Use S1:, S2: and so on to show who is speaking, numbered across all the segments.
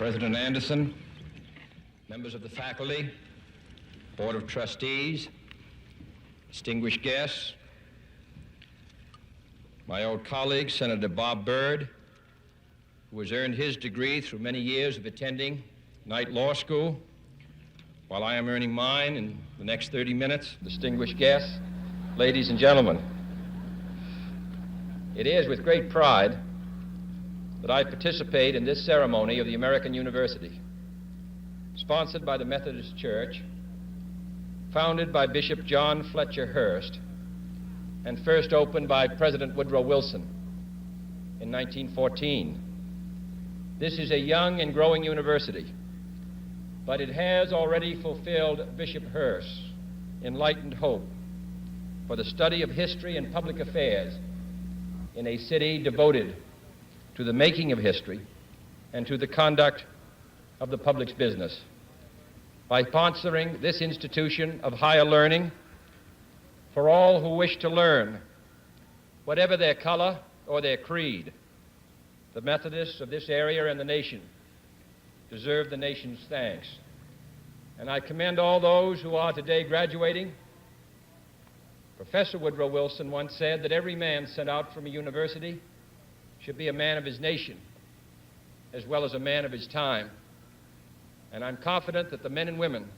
S1: President Anderson, members of the faculty, Board of Trustees, distinguished guests, my old colleague, Senator Bob Byrd, who has earned his degree through many years of attending Knight Law School, while I am earning mine in the next 30 minutes, distinguished guests, ladies and gentlemen. It is with great pride that I participate in this ceremony of the American University, sponsored by the Methodist Church, founded by Bishop John Fletcher Hurst, and first opened by President Woodrow Wilson in 1914. This is a young and growing university, but it has already fulfilled Bishop Hurst's enlightened hope for the study of history and public affairs in a city devoted to the making of history and to the conduct of the public's business. By sponsoring this institution of higher learning for all who wish to learn, whatever their color or their creed, the Methodists of this area and the nation deserve the nation's thanks. And I commend all those who are today graduating. Professor Woodrow Wilson once said that every man sent out from a university should be a man of his nation as well as a man of his time. And I'm confident that the men and women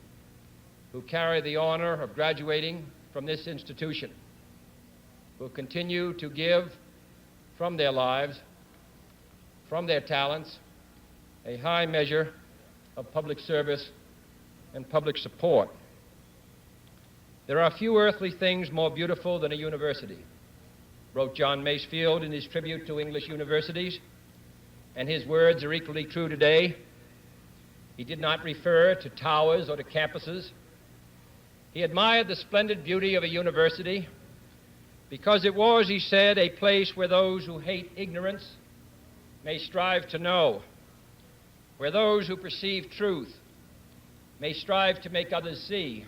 S1: who carry the honor of graduating from this institution will continue to give from their lives, from their talents, a high measure of public service and public support. There are few earthly things more beautiful than a university, wrote John Masefield in his tribute to English universities, and his words are equally true today. He did not refer to towers or to campuses. He admired the splendid beauty of a university because it was, he said, a place where those who hate ignorance may strive to know, where those who perceive truth may strive to make others see.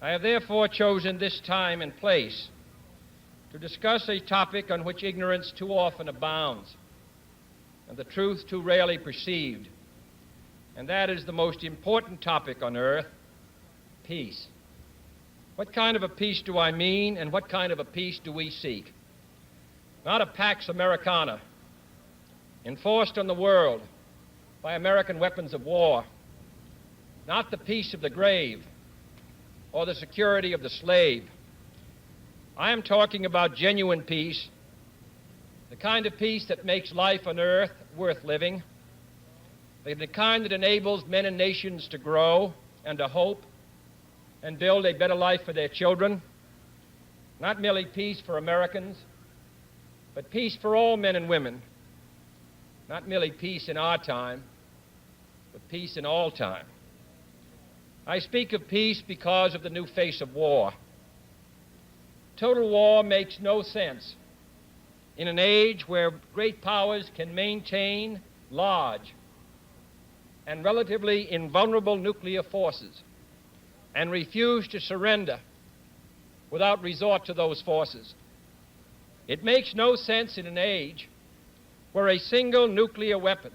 S1: I have therefore chosen this time and place to discuss a topic on which ignorance too often abounds and the truth too rarely perceived, and that is the most important topic on earth: peace. What kind of a peace do I mean, and what kind of a peace do we seek? Not a Pax Americana enforced on the world by American weapons of war, not the peace of the grave or the security of the slave. I am talking about genuine peace, the kind of peace that makes life on earth worth living, the kind that enables men and nations to grow and to hope and build a better life for their children. Not merely peace for Americans, but peace for all men and women. Not merely peace in our time, but peace in all time. I speak of peace because of the new face of war. Total war makes no sense in an age where great powers can maintain large and relatively invulnerable nuclear forces and refuse to surrender without resort to those forces. It makes no sense in an age where a single nuclear weapon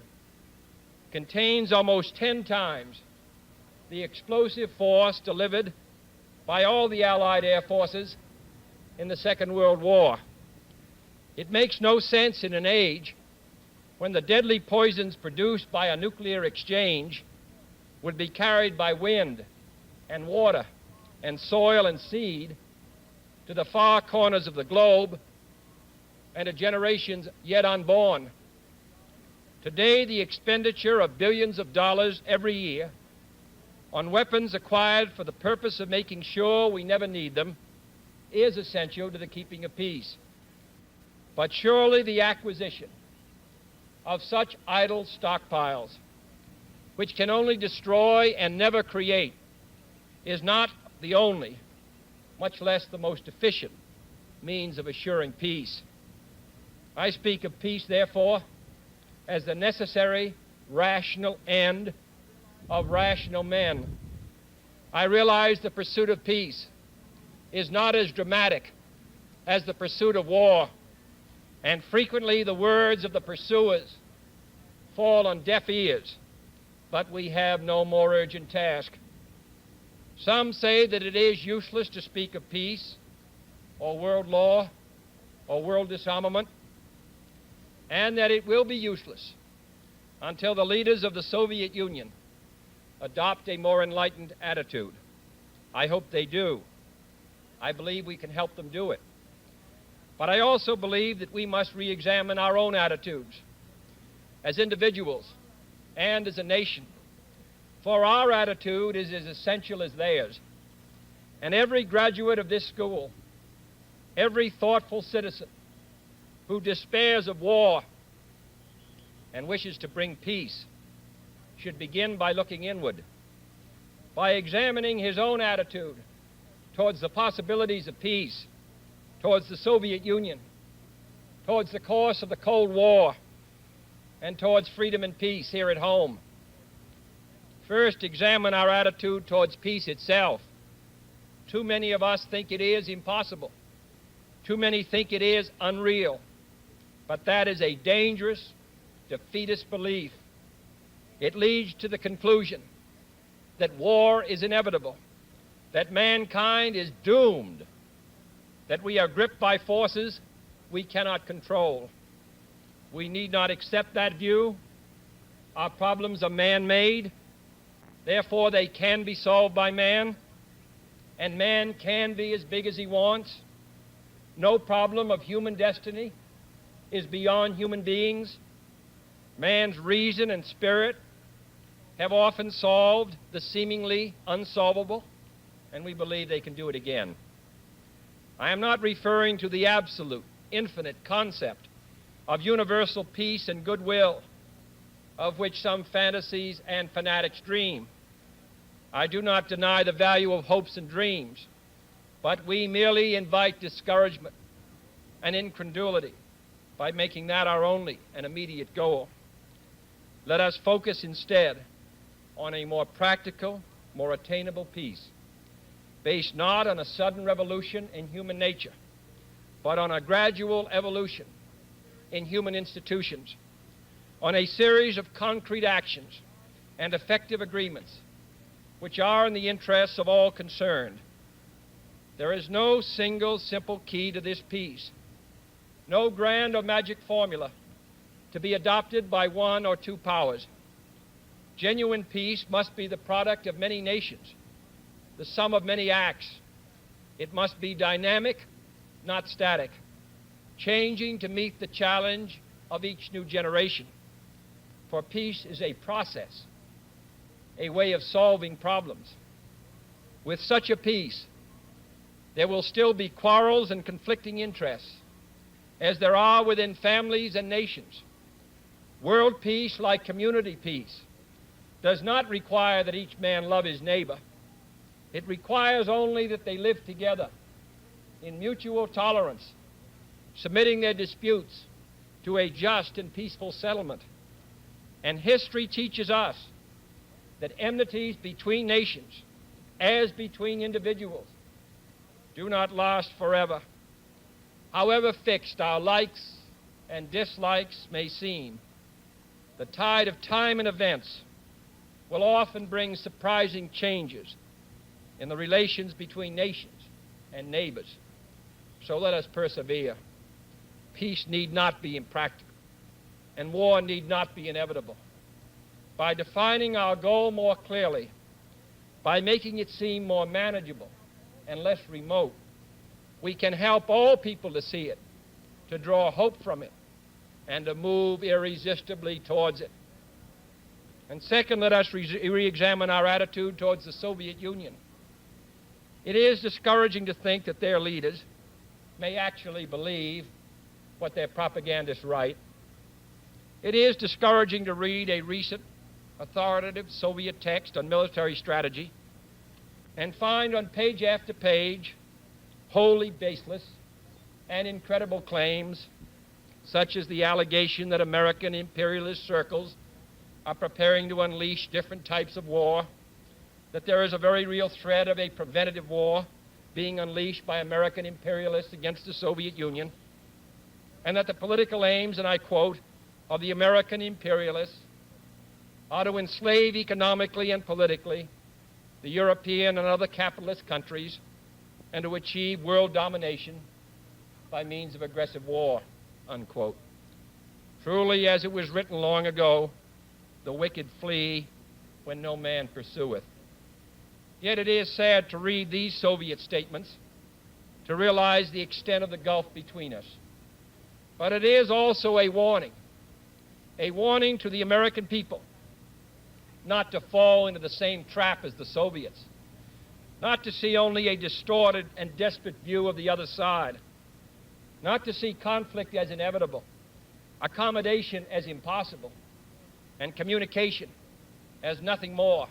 S1: contains almost 10 times the explosive force delivered by all the Allied air forces in the Second World War. It makes no sense in an age when the deadly poisons produced by a nuclear exchange would be carried by wind and water and soil and seed to the far corners of the globe and to generations yet unborn. Today, the expenditure of billions of dollars every year on weapons acquired for the purpose of making sure we never need them is essential to the keeping of peace. But surely the acquisition of such idle stockpiles, which can only destroy and never create, is not the only, much less the most efficient, means of assuring peace. I speak of peace, therefore, as the necessary, rational end of rational men. I realize the pursuit of peace is not as dramatic as the pursuit of war, and frequently the words of the pursuers fall on deaf ears, but we have no more urgent task. Some say that it is useless to speak of peace or world law or world disarmament, and that it will be useless until the leaders of the Soviet Union adopt a more enlightened attitude. I hope they do. I believe we can help them do it. But I also believe that we must re-examine our own attitudes as individuals and as a nation, for our attitude is as essential as theirs. And every graduate of this school, every thoughtful citizen who despairs of war and wishes to bring peace should begin by looking inward, by examining his own attitude towards the possibilities of peace, towards the Soviet Union, towards the course of the Cold War, and towards freedom and peace here at home. First, examine our attitude towards peace itself. Too many of us think it is impossible. Too many think it is unreal. But that is a dangerous, defeatist belief. It leads to the conclusion that war is inevitable, that mankind is doomed, that we are gripped by forces we cannot control. We need not accept that view. Our problems are man-made. Therefore, they can be solved by man, and man can be as big as he wants. No problem of human destiny is beyond human beings. Man's reason and spirit have often solved the seemingly unsolvable, and we believe they can do it again. I am not referring to the absolute, infinite concept of universal peace and goodwill, of which some fantasies and fanatics dream. I do not deny the value of hopes and dreams, but we merely invite discouragement and incredulity by making that our only and immediate goal. Let us focus instead on a more practical, more attainable peace, based not on a sudden revolution in human nature, but on a gradual evolution in human institutions, on a series of concrete actions and effective agreements which are in the interests of all concerned. There is no single simple key to this peace, no grand or magic formula to be adopted by one or two powers. Genuine peace must be the product of many nations, the sum of many acts. It must be dynamic, not static, changing to meet the challenge of each new generation. For peace is a process, a way of solving problems. With such a peace, there will still be quarrels and conflicting interests, as there are within families and nations. World peace, like community peace, does not require that each man love his neighbor. It requires only that they live together in mutual tolerance, submitting their disputes to a just and peaceful settlement. And history teaches us that enmities between nations, as between individuals, do not last forever. However fixed our likes and dislikes may seem, the tide of time and events will often bring surprising changes in the relations between nations and neighbors. So let us persevere. Peace need not be impractical, and war need not be inevitable. By defining our goal more clearly, by making it seem more manageable and less remote, we can help all people to see it, to draw hope from it, and to move irresistibly towards it. And second, let us re-examine our attitude towards the Soviet Union. It is discouraging to think that their leaders may actually believe what their propagandists write. It is discouraging to read a recent authoritative Soviet text on military strategy and find on page after page wholly baseless and incredible claims, such as the allegation that American imperialist circles are preparing to unleash different types of war, that there is a very real threat of a preventative war being unleashed by American imperialists against the Soviet Union, and that the political aims, and I quote, of the American imperialists are to enslave economically and politically the European and other capitalist countries and to achieve world domination by means of aggressive war, unquote. Truly, as it was written long ago, the wicked flee when no man pursueth. Yet it is sad to read these Soviet statements, to realize the extent of the gulf between us. But it is also a warning to the American people not to fall into the same trap as the Soviets, not to see only a distorted and desperate view of the other side, not to see conflict as inevitable, accommodation as impossible, and communication as nothing more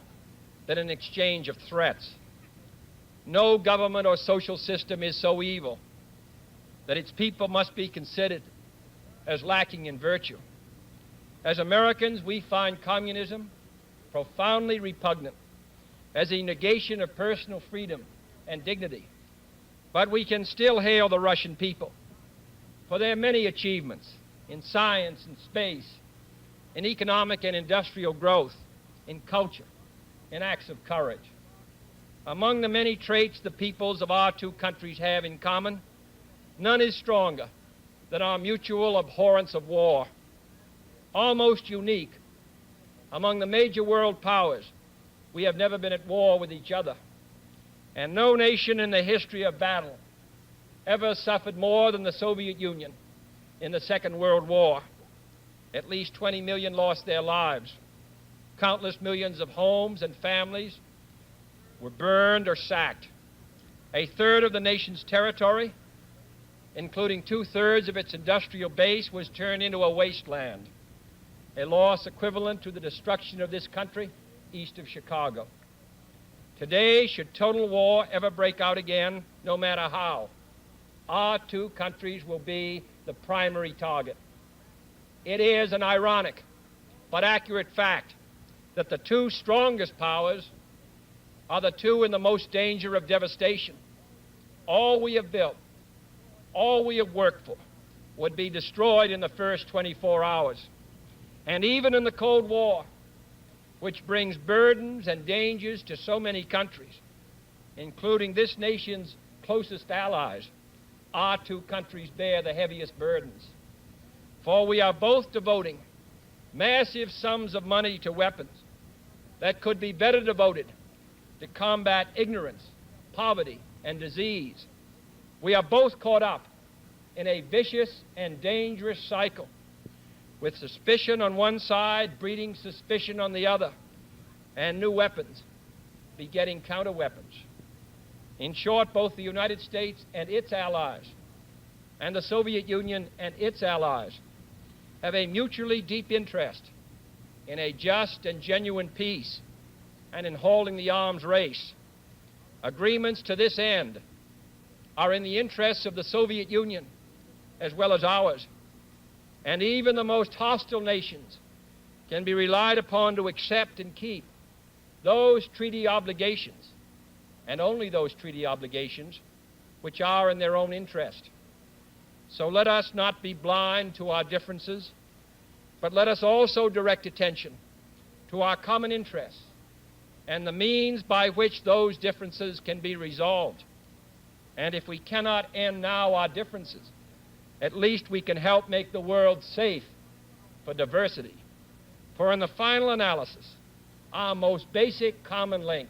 S1: than an exchange of threats. No government or social system is so evil that its people must be considered as lacking in virtue. As Americans, we find communism profoundly repugnant as a negation of personal freedom and dignity. But we can still hail the Russian people for their many achievements in science and space, in economic and industrial growth, in culture, in acts of courage. Among the many traits the peoples of our two countries have in common, none is stronger than our mutual abhorrence of war. Almost unique among the major world powers, we have never been at war with each other, and no nation in the history of battle ever suffered more than the Soviet Union in the Second World War. At least 20 million lost their lives. Countless millions of homes and families were burned or sacked. A third of the nation's territory, including 2/3 of its industrial base, was turned into a wasteland, a loss equivalent to the destruction of this country east of Chicago. Today, should total war ever break out again, no matter how, our two countries will be the primary target. It is an ironic but accurate fact that the two strongest powers are the two in the most danger of devastation. All we have built, all we have worked for, would be destroyed in the first 24 hours. And even in the Cold War, which brings burdens and dangers to so many countries, including this nation's closest allies, our two countries bear the heaviest burdens. For we are both devoting massive sums of money to weapons that could be better devoted to combat ignorance, poverty, and disease. We are both caught up in a vicious and dangerous cycle, with suspicion on one side breeding suspicion on the other, and new weapons begetting counter-weapons. In short, both the United States and its allies, and the Soviet Union and its allies, have a mutually deep interest in a just and genuine peace and in holding the arms race. Agreements to this end are in the interests of the Soviet Union as well as ours, and even the most hostile nations can be relied upon to accept and keep those treaty obligations, and only those treaty obligations, which are in their own interest. So let us not be blind to our differences, but let us also direct attention to our common interests and the means by which those differences can be resolved. And if we cannot end now our differences, at least we can help make the world safe for diversity. For in the final analysis, our most basic common link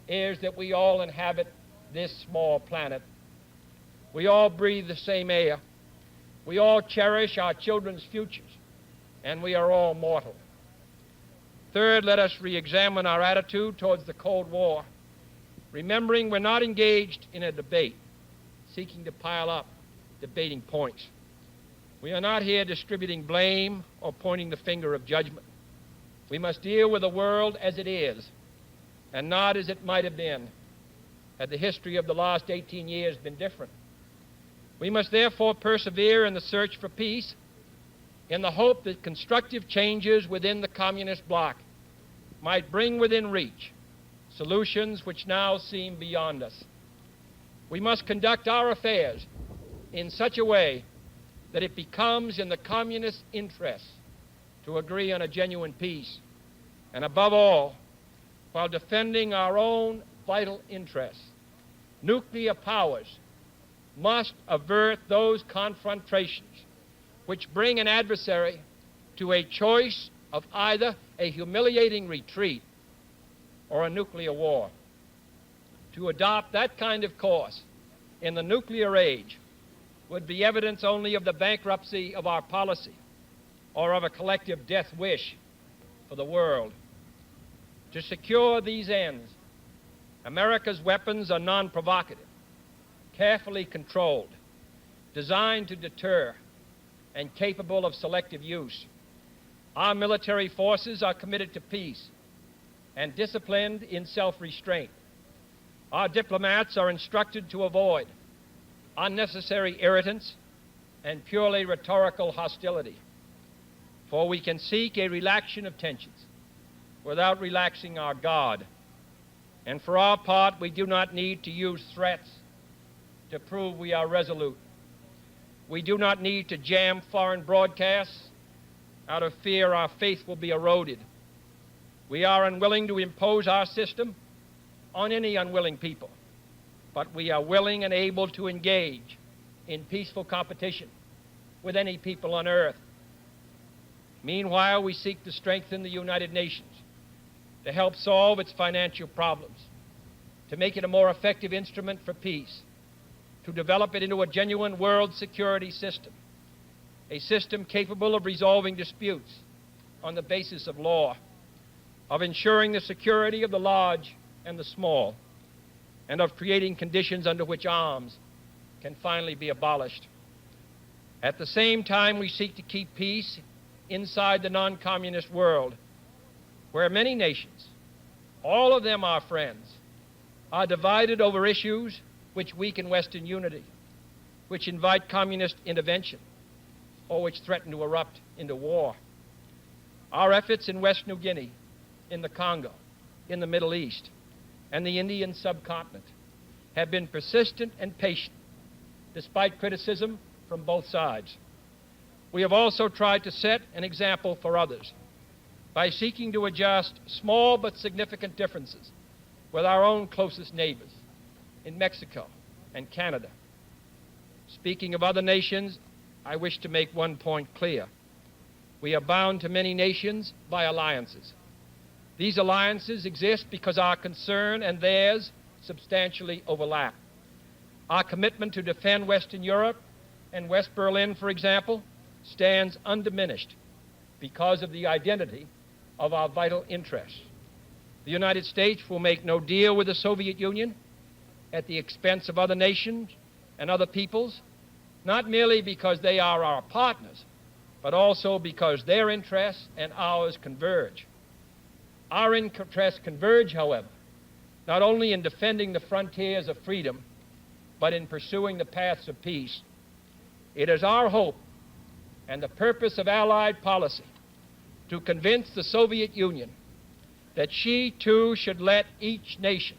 S1: is that we all inhabit this small planet. We all breathe the same air. We all cherish our children's futures, and we are all mortal. Third, let us re-examine our attitude towards the Cold War, remembering we're not engaged in a debate, seeking to pile up debating points. We are not here distributing blame or pointing the finger of judgment. We must deal with the world as it is, and not as it might have been had the history of the last 18 years been different. We must therefore persevere in the search for peace, in the hope that constructive changes within the communist bloc might bring within reach solutions which now seem beyond us. We must conduct our affairs in such a way that it becomes in the communist interest to agree on a genuine peace, And above all, while defending our own vital interests, nuclear powers must avert those confrontations which bring an adversary to a choice of either a humiliating retreat or a nuclear war. To adopt that kind of course in the nuclear age would be evidence only of the bankruptcy of our policy or of a collective death wish for the world. To secure these ends, America's weapons are non-provocative, carefully controlled, designed to deter, and capable of selective use. Our military forces are committed to peace and disciplined in self-restraint. Our diplomats are instructed to avoid unnecessary irritants and purely rhetorical hostility, for we can seek a relaxation of tensions without relaxing our guard. And for our part, we do not need to use threats to prove we are resolute. We do not need to jam foreign broadcasts out of fear our faith will be eroded. We are unwilling to impose our system on any unwilling people, but we are willing and able to engage in peaceful competition with any people on earth. Meanwhile, we seek to strengthen the United Nations to help solve its financial problems, to make it a more effective instrument for peace, to develop it into a genuine world security system, a system capable of resolving disputes on the basis of law, of ensuring the security of the large and the small, and of creating conditions under which arms can finally be abolished. At the same time, we seek to keep peace inside the non-communist world, where many nations, all of them our friends, are divided over issues which weaken Western unity, which invite communist intervention, or which threaten to erupt into war. Our efforts in West New Guinea, in the Congo, in the Middle East, and the Indian subcontinent have been persistent and patient, despite criticism from both sides. We have also tried to set an example for others by seeking to adjust small but significant differences with our own closest neighbors in Mexico and Canada. Speaking of other nations, I wish to make one point clear. We are bound to many nations by alliances. These alliances exist because our concern and theirs substantially overlap. Our commitment to defend Western Europe and West Berlin, for example, stands undiminished because of the identity of our vital interests. The United States will make no deal with the Soviet Union at the expense of other nations and other peoples, not merely because they are our partners, but also because their interests and ours converge. Our interests converge, however, not only in defending the frontiers of freedom, but in pursuing the paths of peace. It is our hope and the purpose of Allied policy to convince the Soviet Union that she too should let each nation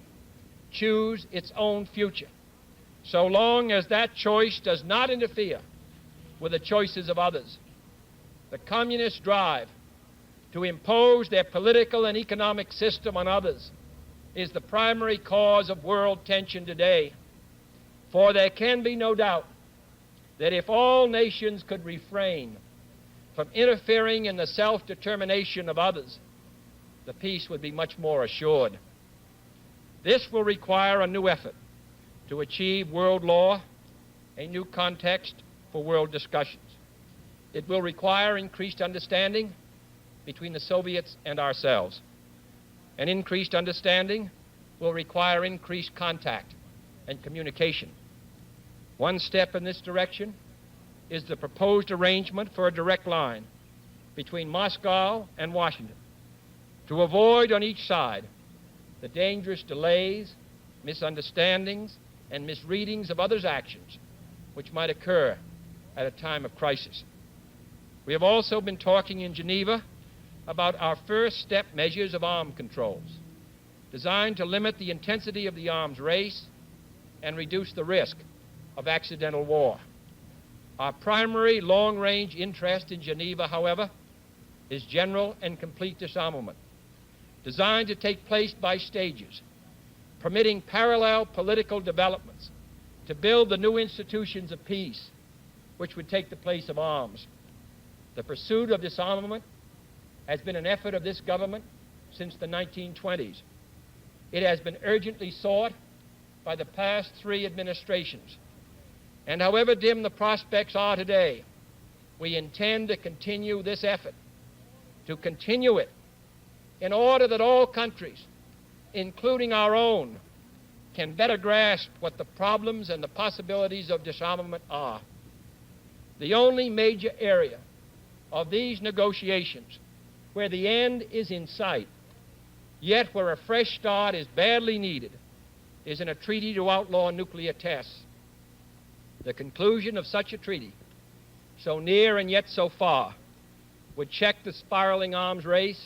S1: choose its own future, so long as that choice does not interfere with the choices of others. The communist drive to impose their political and economic system on others is the primary cause of world tension today. For there can be no doubt that if all nations could refrain from interfering in the self-determination of others, the peace would be much more assured. This will require a new effort to achieve world law, a new context for world discussions. It will require increased understanding between the Soviets and ourselves. An increased understanding will require increased contact and communication. One step in this direction is the proposed arrangement for a direct line between Moscow and Washington to avoid on each side the dangerous delays, misunderstandings, and misreadings of others' actions which might occur at a time of crisis. We have also been talking in Geneva about our first step measures of arms controls, designed to limit the intensity of the arms race and reduce the risk of accidental war. Our primary long-range interest in Geneva, however, is general and complete disarmament, designed to take place by stages, permitting parallel political developments to build the new institutions of peace which would take the place of arms. The pursuit of disarmament has been an effort of this government since the 1920s. It has been urgently sought by the past 3 administrations. And however dim the prospects are today, we intend to continue this effort, to continue it in order that all countries, including our own, can better grasp what the problems and the possibilities of disarmament are. The only major area of these negotiations where the end is in sight, yet where a fresh start is badly needed, is in a treaty to outlaw nuclear tests. The conclusion of such a treaty, so near and yet so far, would check the spiraling arms race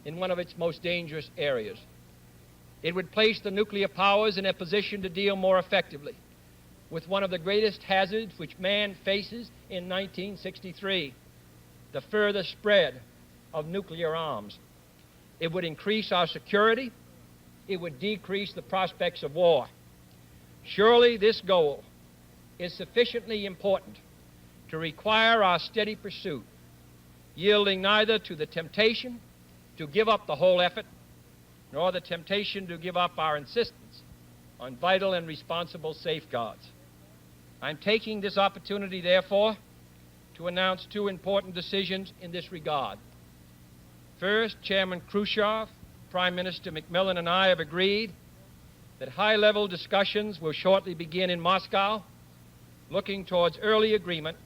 S1: in one of its most dangerous areas. It would place the nuclear powers in a position to deal more effectively with one of the greatest hazards which man faces in 1963, the further spread of nuclear arms. It would increase our security. It would decrease the prospects of war. Surely this goal is sufficiently important to require our steady pursuit, yielding neither to the temptation to give up the whole effort, nor the temptation to give up our insistence on vital and responsible safeguards. I'm taking this opportunity, therefore, to announce 2 important decisions in this regard. First, Chairman Khrushchev, Prime Minister Macmillan, and I have agreed that high-level discussions will shortly begin in Moscow, looking towards early agreement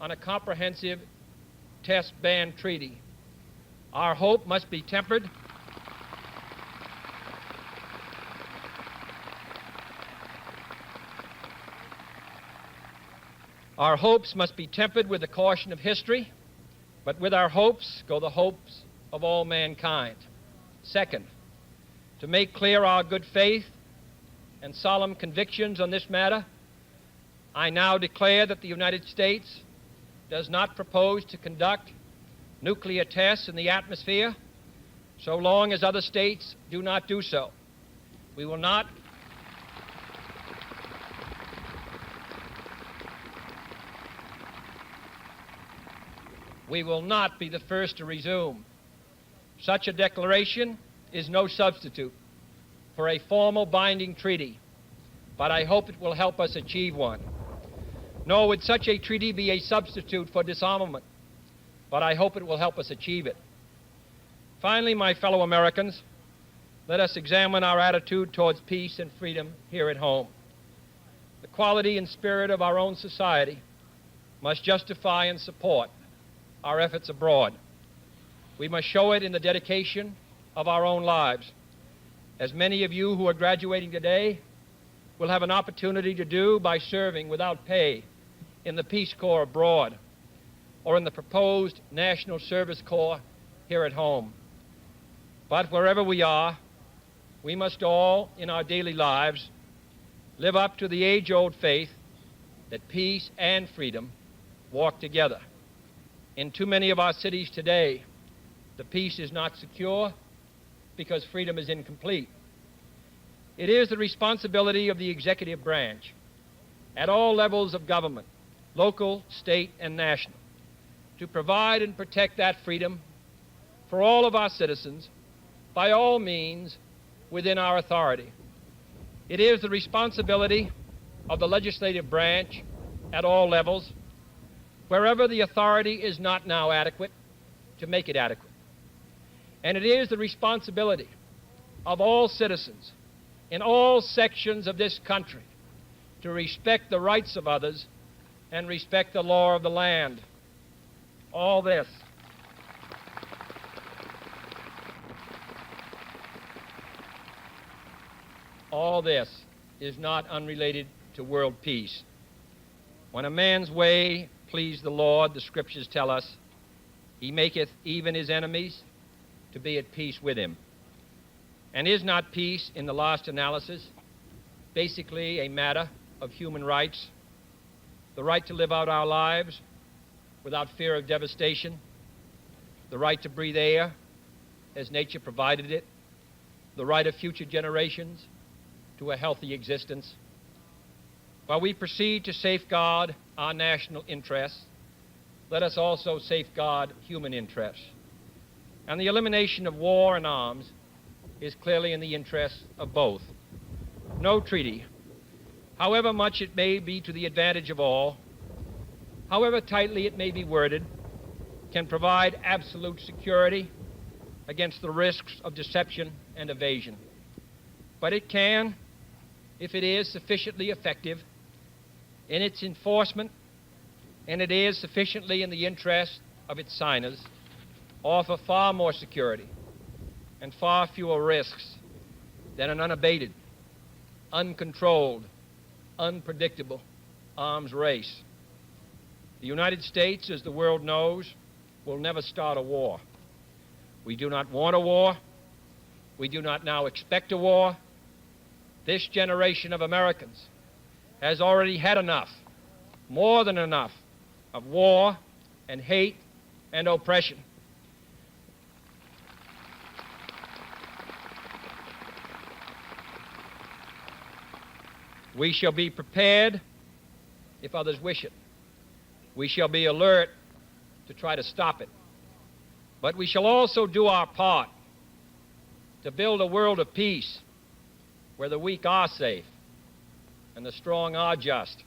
S1: on a comprehensive test ban treaty. Our hope must be tempered Our hopes must be tempered with the caution of history, but with our hopes go the hopes of all mankind. Second, to make clear our good faith and solemn convictions on this matter, I now declare that the United States does not propose to conduct nuclear tests in the atmosphere so long as other states do not do so. We will not be the first to resume. Such a declaration is no substitute for a formal binding treaty, but I hope it will help us achieve one. Nor would such a treaty be a substitute for disarmament, but I hope it will help us achieve it. Finally, my fellow Americans, let us examine our attitude towards peace and freedom here at home. The quality and spirit of our own society must justify and support our efforts abroad. We must show it in the dedication of our own lives. As many of you who are graduating today will have an opportunity to do by serving without pay in the Peace Corps abroad or in the proposed National Service Corps here at home. But wherever we are, we must all, in our daily lives, live up to the age-old faith that peace and freedom walk together. In too many of our cities today, the peace is not secure because freedom is incomplete. It is the responsibility of the executive branch at all levels of government, local, state, and national, to provide and protect that freedom for all of our citizens by all means within our authority. It is the responsibility of the legislative branch at all levels, wherever the authority is not now adequate, to make it adequate. And it is the responsibility of all citizens in all sections of this country to respect the rights of others and respect the law of the land. All this is not unrelated to world peace. When a man's way please the Lord, the Scriptures tell us, he maketh even his enemies to be at peace with him. And is not peace, in the last analysis, basically a matter of human rights? The right to live out our lives without fear of devastation, the right to breathe air as nature provided it, the right of future generations to a healthy existence. While we proceed to safeguard our national interests, let us also safeguard human interests. And the elimination of war and arms is clearly in the interests of both. No treaty, however much it may be to the advantage of all, however tightly it may be worded, can provide absolute security against the risks of deception and evasion. But it can, if it is sufficiently effective in its enforcement, and it is sufficiently in the interest of its signers, offer far more security and far fewer risks than an unabated, uncontrolled, unpredictable arms race. The United States, as the world knows, will never start a war. We do not want a war. We do not now expect a war. This generation of Americans has already had enough, more than enough, of war and hate and oppression. We shall be prepared if others wish it. We shall be alert to try to stop it. But we shall also do our part to build a world of peace where the weak are safe and the strong are just.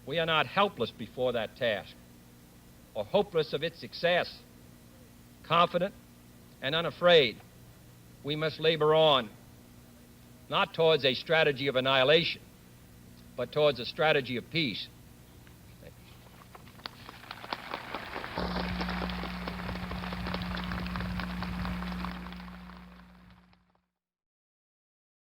S1: We are not helpless before that task or hopeless of its success. Confident and unafraid, we must labor on, not towards a strategy of annihilation, but towards a strategy of peace.